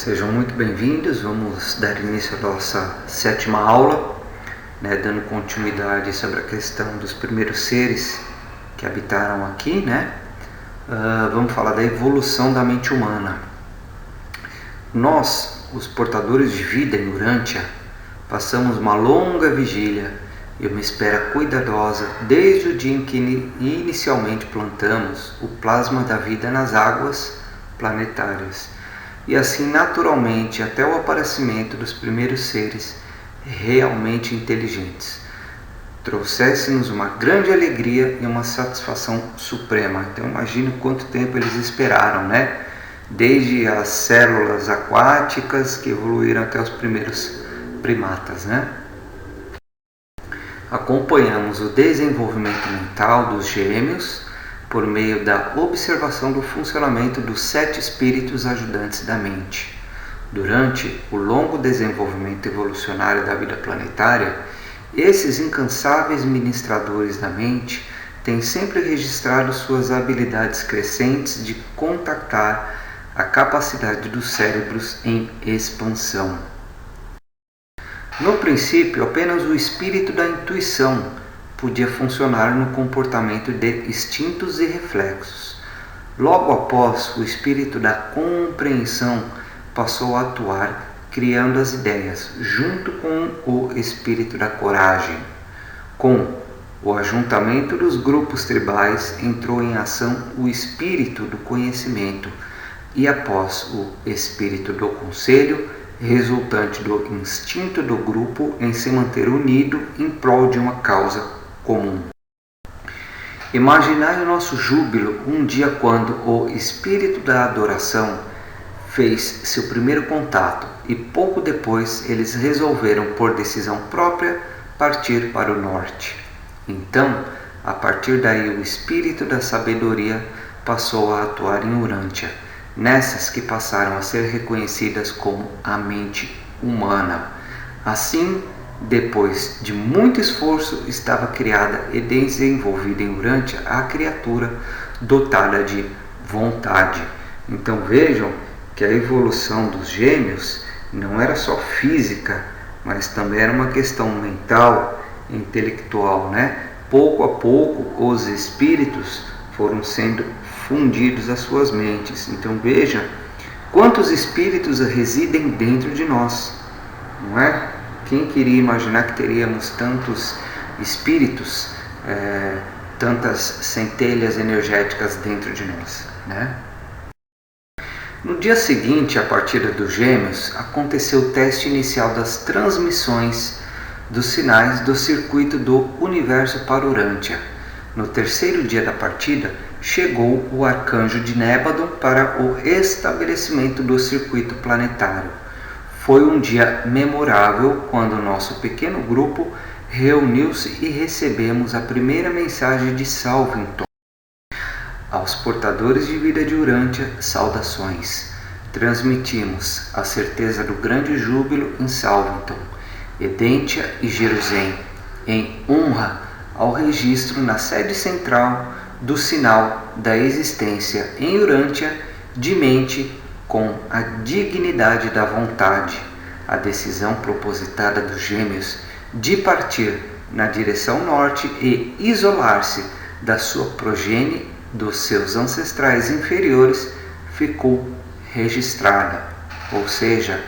Sejam muito bem-vindos. Vamos dar início à nossa 7ª aula, dando continuidade sobre a questão dos primeiros seres que habitaram aqui, vamos falar da evolução da mente humana. Nós, os portadores de vida em Urântia, passamos uma longa vigília e uma espera cuidadosa desde o dia em que inicialmente plantamos o plasma da vida nas águas planetárias, e assim naturalmente até o aparecimento dos primeiros seres realmente inteligentes. Trouxesse-nos uma grande alegria e uma satisfação suprema. Então imagine quanto tempo eles esperaram, Desde as células aquáticas que evoluíram até os primeiros primatas, Acompanhamos o desenvolvimento mental dos gêmeos por meio da observação do funcionamento dos 7 espíritos ajudantes da mente. Durante o longo desenvolvimento evolucionário da vida planetária, esses incansáveis ministradores da mente têm sempre registrado suas habilidades crescentes de contactar a capacidade dos cérebros em expansão. No princípio, apenas o espírito da intuição podia funcionar no comportamento de instintos e reflexos. Logo após, o espírito da compreensão passou a atuar, criando as ideias, junto com o espírito da coragem. Com o ajuntamento dos grupos tribais, entrou em ação o espírito do conhecimento e, após, o espírito do conselho, resultante do instinto do grupo em se manter unido em prol de uma causa comum. Imaginai o nosso júbilo um dia quando o espírito da adoração fez seu primeiro contato e pouco depois eles resolveram, por decisão própria, partir para o norte. Então, a partir daí, o espírito da sabedoria passou a atuar em Urântia, nessas que passaram a ser reconhecidas como a mente humana. Assim, depois de muito esforço, estava criada e desenvolvida em Urântia a criatura dotada de vontade. Então vejam que a evolução dos gêmeos não era só física, mas também era uma questão mental, intelectual, Pouco a pouco os espíritos foram sendo fundidos às suas mentes. Então veja quantos espíritos residem dentro de nós, não é? Quem queria imaginar que teríamos tantos espíritos, tantas centelhas energéticas dentro de nós, No dia seguinte, à partida dos gêmeos, aconteceu o teste inicial das transmissões dos sinais do circuito do universo para Urântia. No terceiro dia da partida, chegou o arcanjo de Nébadon para o estabelecimento do circuito planetário. Foi um dia memorável quando nosso pequeno grupo reuniu-se e recebemos a primeira mensagem de Salvington. Aos portadores de vida de Urântia, saudações. Transmitimos a certeza do grande júbilo em Salvington, Edentia e Jerusalém, em honra ao registro na sede central do sinal da existência em Urântia de mente com a dignidade da vontade, a decisão propositada dos gêmeos de partir na direção norte e isolar-se da sua progenie dos seus ancestrais inferiores ficou registrada, ou seja,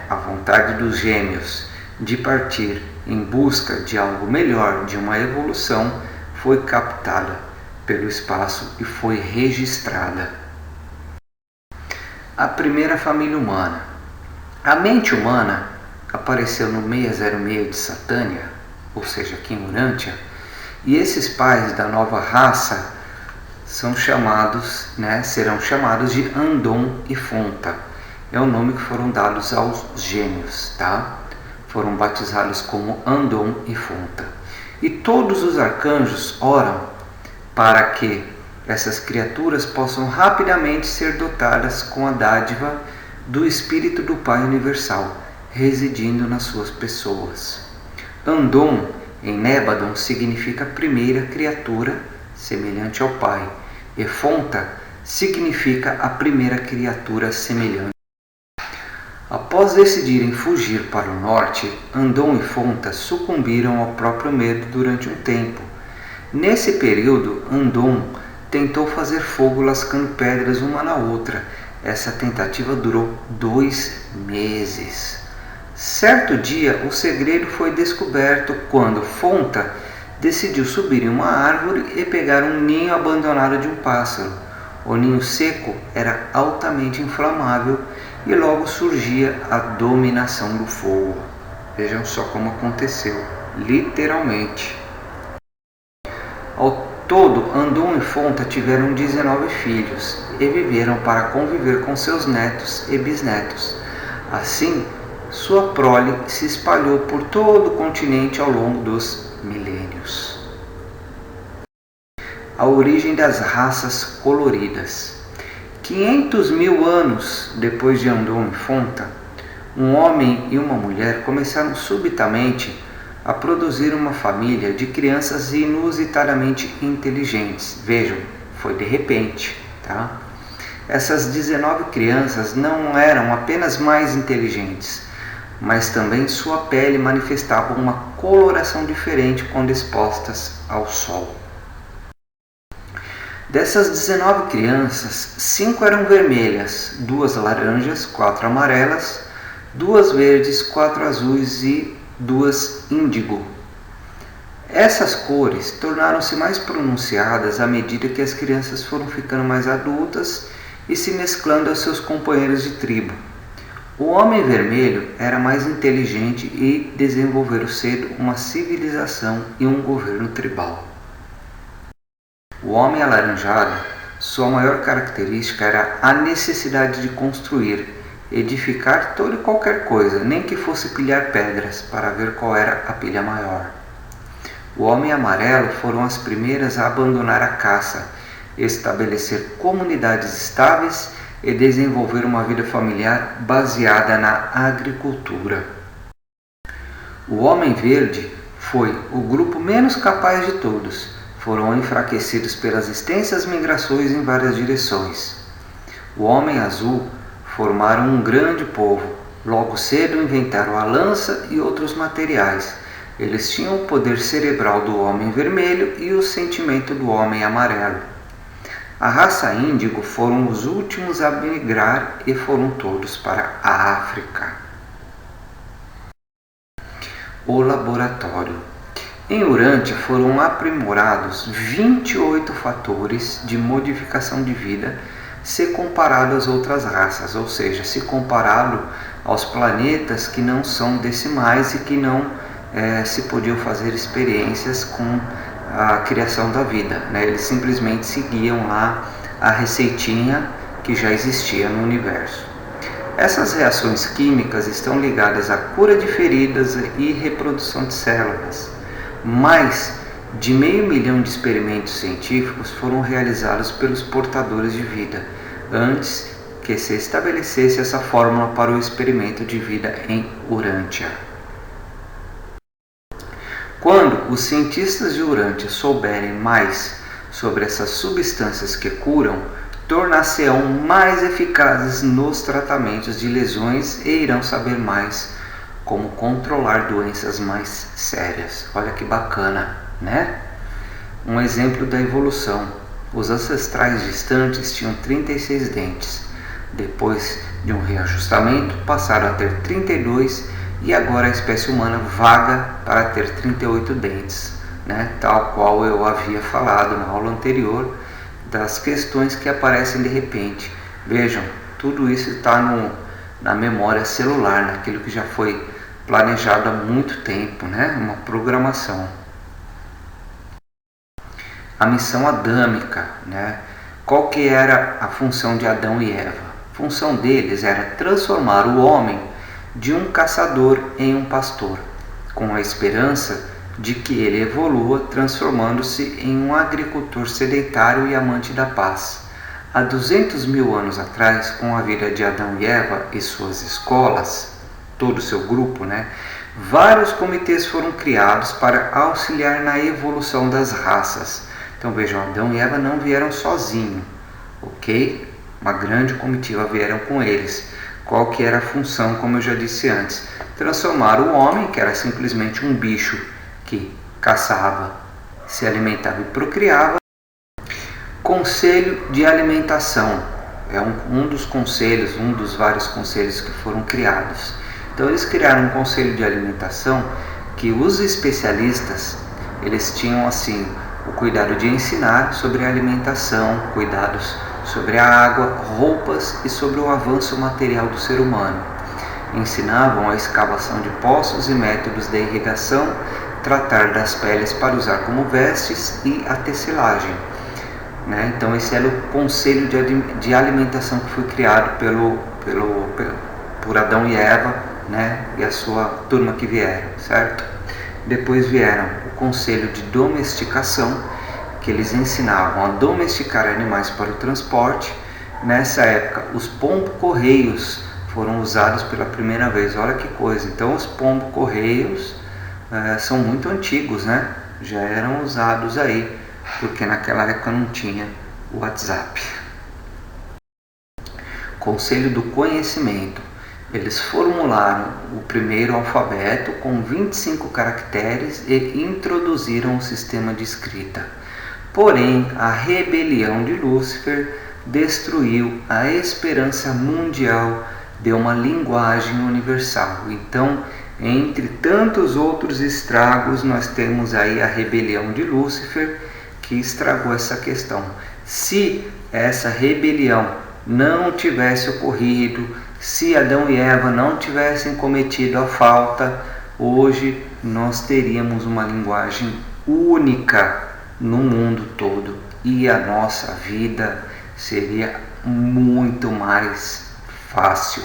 a vontade dos gêmeos de partir em busca de algo melhor, de uma evolução, foi captada pelo espaço e foi registrada. A primeira família humana. A mente humana apareceu no 606 de Satânia, ou seja, aqui em Urântia, e esses pais da nova raça serão chamados de Andon e Fonta. É o nome que foram dados aos gêmeos, Foram batizados como Andon e Fonta. E todos os arcanjos oram para que essas criaturas possam rapidamente ser dotadas com a dádiva do Espírito do Pai Universal, residindo nas suas pessoas. Andon, em Nébadon, significa primeira criatura, semelhante ao Pai, e Fonta significa a primeira criatura semelhante. Após decidirem fugir para o norte, Andon e Fonta sucumbiram ao próprio medo durante um tempo. Nesse período, Andon tentou fazer fogo lascando pedras uma na outra. Essa tentativa durou 2 meses. Certo dia, o segredo foi descoberto quando Fonta decidiu subir em uma árvore e pegar um ninho abandonado de um pássaro. O ninho seco era altamente inflamável e logo surgia a dominação do fogo. Vejam só como aconteceu, literalmente. Ao todo, Andon e Fonta tiveram 19 filhos e viveram para conviver com seus netos e bisnetos. Assim, sua prole se espalhou por todo o continente ao longo dos milênios. A origem das raças coloridas. 500 mil anos depois de Andon e Fonta, um homem e uma mulher começaram subitamente a produzir uma família de crianças inusitadamente inteligentes. Vejam, foi de repente, tá? Essas 19 crianças não eram apenas mais inteligentes, mas também sua pele manifestava uma coloração diferente quando expostas ao sol. Dessas 19 crianças, 5 eram vermelhas, 2 laranjas, 4 amarelas, 2 verdes, 4 azuis e 2 índigo. Essas cores tornaram-se mais pronunciadas à medida que as crianças foram ficando mais adultas e se mesclando aos seus companheiros de tribo. O homem vermelho era mais inteligente e desenvolveu cedo uma civilização e um governo tribal. O homem alaranjado, sua maior característica era a necessidade de construir, edificar toda e qualquer coisa, nem que fosse pilhar pedras para ver qual era a pilha maior. O homem amarelo foram as primeiras a abandonar a caça, estabelecer comunidades estáveis e desenvolver uma vida familiar baseada na agricultura. O homem verde foi o grupo menos capaz de todos. Foram enfraquecidos pelas extensas migrações em várias direções. O homem azul formaram um grande povo. Logo cedo inventaram a lança e outros materiais. Eles tinham o poder cerebral do homem vermelho e o sentimento do homem amarelo. A raça índigo foram os últimos a migrar e foram todos para a África. O laboratório. Em Urântia foram aprimorados 28 fatores de modificação de vida se comparado às outras raças, ou seja, se comparado aos planetas que não são decimais e que não se podiam fazer experiências com a criação da vida, né? Eles simplesmente seguiam lá a receitinha que já existia no universo. Essas reações químicas estão ligadas à cura de feridas e reprodução de células. Mais de 500 mil de experimentos científicos foram realizados pelos portadores de vida, antes que se estabelecesse essa fórmula para o experimento de vida em Urântia. Quando os cientistas de Urântia souberem mais sobre essas substâncias que curam, tornar-se-ão mais eficazes nos tratamentos de lesões e irão saber mais como controlar doenças mais sérias. Olha que bacana, né? Um exemplo da evolução. Os ancestrais distantes tinham 36 dentes. Depois de um reajustamento, passaram a ter 32 e agora a espécie humana vaga para ter 38 dentes, né? Tal qual eu havia falado na aula anterior das questões que aparecem de repente. Vejam, tudo isso está na memória celular, naquilo que já foi planejado há muito tempo, né? Uma programação. A missão adâmica, né? Qual que era a função de Adão e Eva? A função deles era transformar o homem de um caçador em um pastor, com a esperança de que ele evolua, transformando-se em um agricultor sedentário e amante da paz. Há 200 mil anos atrás, com a vida de Adão e Eva e suas escolas, todo o seu grupo, né, vários comitês foram criados para auxiliar na evolução das raças. Então vejam, Adão e Eva não vieram sozinhos, ok? Uma grande comitiva vieram com eles. qual que era a função, como eu já disse antes. Transformar o homem, que era simplesmente um bicho que caçava, se alimentava e procriava. Conselho de alimentação é um dos conselhos, um dos vários conselhos que foram criados. Então eles criaram um conselho de alimentação que os especialistas, eles tinham assim o cuidado de ensinar sobre a alimentação, cuidados sobre a água, roupas e sobre o avanço material do ser humano. Ensinavam a escavação de poços e métodos de irrigação, tratar das peles para usar como vestes e a tecelagem. Então esse era o conselho de alimentação que foi criado por Adão e Eva, e a sua turma que vieram, certo? Depois vieram o conselho de domesticação, que eles ensinavam a domesticar animais para o transporte. Nessa época, os pombo-correios foram usados pela primeira vez. Olha que coisa! Então, os pombo-correios são muito antigos, já eram usados aí, porque naquela época não tinha o WhatsApp. Conselho do conhecimento. Eles formularam o primeiro alfabeto com 25 caracteres e introduziram o sistema de escrita. Porém, a rebelião de Lúcifer destruiu a esperança mundial de uma linguagem universal. Então, entre tantos outros estragos, nós temos aí a rebelião de Lúcifer, que estragou essa questão. Se essa rebelião não tivesse ocorrido, se Adão e Eva não tivessem cometido a falta, hoje nós teríamos uma linguagem única no mundo todo e a nossa vida seria muito mais fácil.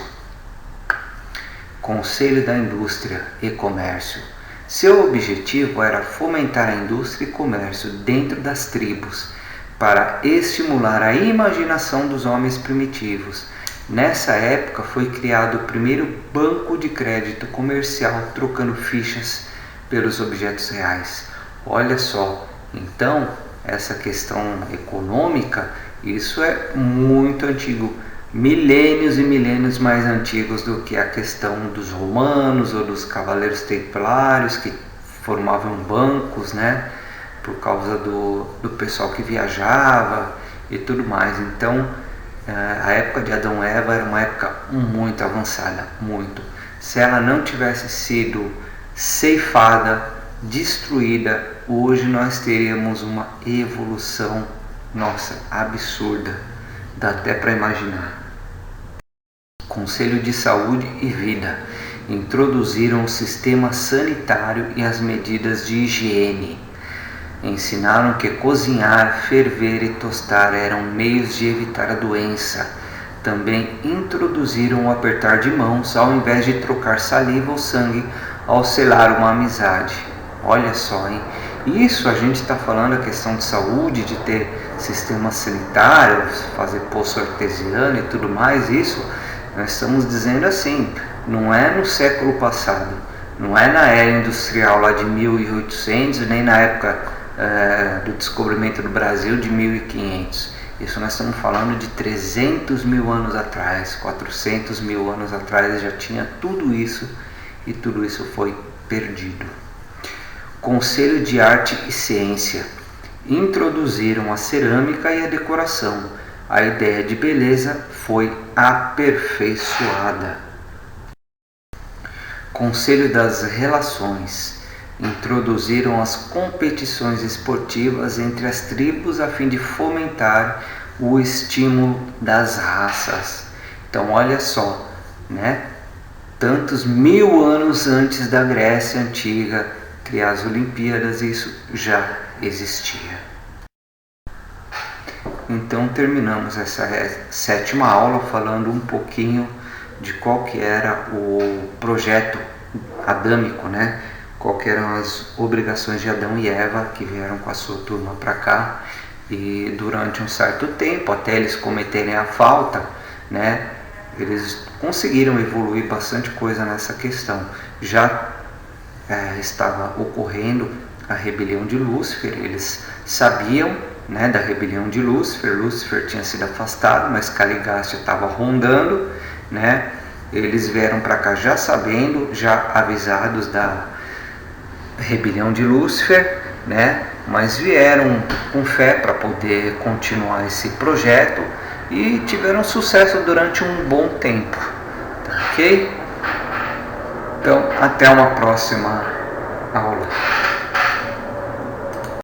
Conselho da Indústria e Comércio. Seu objetivo era fomentar a indústria e comércio dentro das tribos para estimular a imaginação dos homens primitivos. Nessa época foi criado o primeiro banco de crédito comercial, trocando fichas pelos objetos reais. Olha só, então essa questão econômica, isso é muito antigo, milênios e milênios mais antigos do que a questão dos romanos ou dos cavaleiros templários, que formavam bancos, por causa do pessoal que viajava e tudo mais. Então, a época de Adão e Eva era uma época muito avançada, muito. Se ela não tivesse sido ceifada, destruída, hoje nós teríamos uma evolução, absurda, dá até para imaginar. Conselho de Saúde e Vida. Introduziram o sistema sanitário e as medidas de higiene. Ensinaram que cozinhar, ferver e tostar eram meios de evitar a doença. Também introduziram o apertar de mãos ao invés de trocar saliva ou sangue ao selar uma amizade. Olha só, hein? Isso a gente está falando a questão de saúde, de ter sistema sanitário, fazer poço artesiano e tudo mais. Isso nós estamos dizendo assim, não é no século passado, não é na era industrial lá de 1800, nem na época do descobrimento do Brasil de 1500. Isso nós estamos falando de 300 mil anos atrás, 400 mil anos atrás já tinha tudo isso e tudo isso foi perdido. Conselho de Arte e Ciência. Introduziram a cerâmica e a decoração. A ideia de beleza foi aperfeiçoada. Conselho das Relações. Introduziram as competições esportivas entre as tribos a fim de fomentar o estímulo das raças. Então olha só, tantos mil anos antes da Grécia Antiga criar as Olimpíadas, isso já existia. Então terminamos essa sétima aula falando um pouquinho de qual que era o projeto adâmico, qual que eram as obrigações de Adão e Eva que vieram com a sua turma para cá, e durante um certo tempo, até eles cometerem a falta, eles conseguiram evoluir bastante coisa nessa questão. Já estava ocorrendo a rebelião de Lúcifer, eles sabiam da rebelião de Lúcifer. Lúcifer tinha sido afastado, mas Caligaste estava rondando, Eles vieram para cá já sabendo, já avisados da rebelião de Lúcifer, né? Mas vieram com fé para poder continuar esse projeto e tiveram sucesso durante um bom tempo, tá ok? Então, até uma próxima aula.